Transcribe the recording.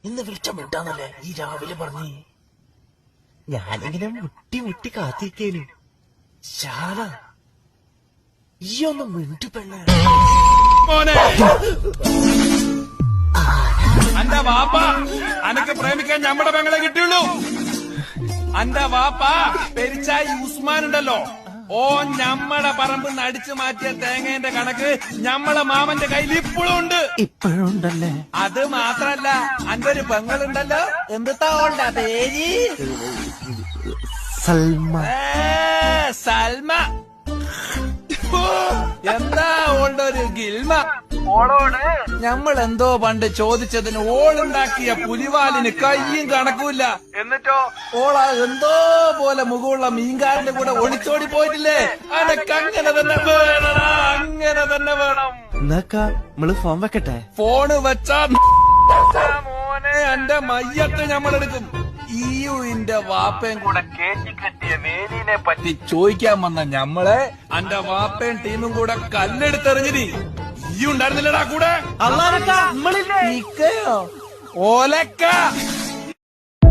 ഇന്ന് വിളിച്ച വിട്ടാന്നല്ലേ ഈ രാവിലെ പറഞ്ഞേ. ഞാനിങ്ങനെ മുട്ടി മുട്ടി കാത്തിരിക്കേനു. ശാല ഈ ഒന്ന് മിണ്ടു പെണ്ണ. മോനെ അന്റെ വാപ്പ അനക്ക് പ്രേമിക്കാൻ ഞമ്മടെ പെങ്ങളെ കിട്ടിയുള്ളൂ. അന്റെ വാപ്പ പെരിച്ചായി ഉസ്മാൻ ഉണ്ടല്ലോ, ഓ ഞമ്മടെ പറമ്പിന്ന് അടിച്ചു മാറ്റിയ തേങ്ങേന്റെ കണക്ക് ഞമ്മളെ മാമന്റെ കയ്യിൽ ഇപ്പോഴും ഉണ്ട്. ഇപ്പോഴും ഉണ്ടല്ലേ? അത് മാത്രല്ല അന്റെ ഒരു പെങ്ങളുണ്ടല്ലോ, എന്തിട്ടാ ഓളുടെ പേര്? സൽമ. സൽമ. എന്താ ഓളുടെ ഒരു ഗിൽമ. ഓളോട് ഞമ്മൾ എന്തോ പണ്ട് ചോദിച്ചതിന് ഓളുണ്ടാക്കിയ പുലിവാലിന് കയ്യും കണക്കൂല്ല. എന്നിട്ടോ ഓളാ എന്തോ പോലെ മുഖമുള്ള മീൻകാരന്റെ കൂടെ ഒളിച്ചോടി പോയിട്ടില്ലേ? അനക്ക് അങ്ങനെ തന്നെ വേണം, അങ്ങനെ തന്നെ വേണം. എന്നാക്കാ നമ്മള് ഫോൺ വെക്കട്ടെ? ഫോണ് വെച്ചാ മോനെ എന്റെ മയ്യത്ത് ഞമ്മളെടുക്കും. ഈയുവിന്റെ വാപ്പയും കൂടെ കേറ്റി കെട്ടിയ വേലിനെ പറ്റി ചോദിക്കാൻ വന്ന ഞമ്മളെ അന്റെ വാപ്പയും ടീമും കൂടെ കല്ലെടുത്തെറിഞ്ഞിനി. ഈ ഉണ്ടായിരുന്നില്ലടാ കൂടെ? അള്ളാനക്കാ നമ്മളില്ലേ? ഓലക്ക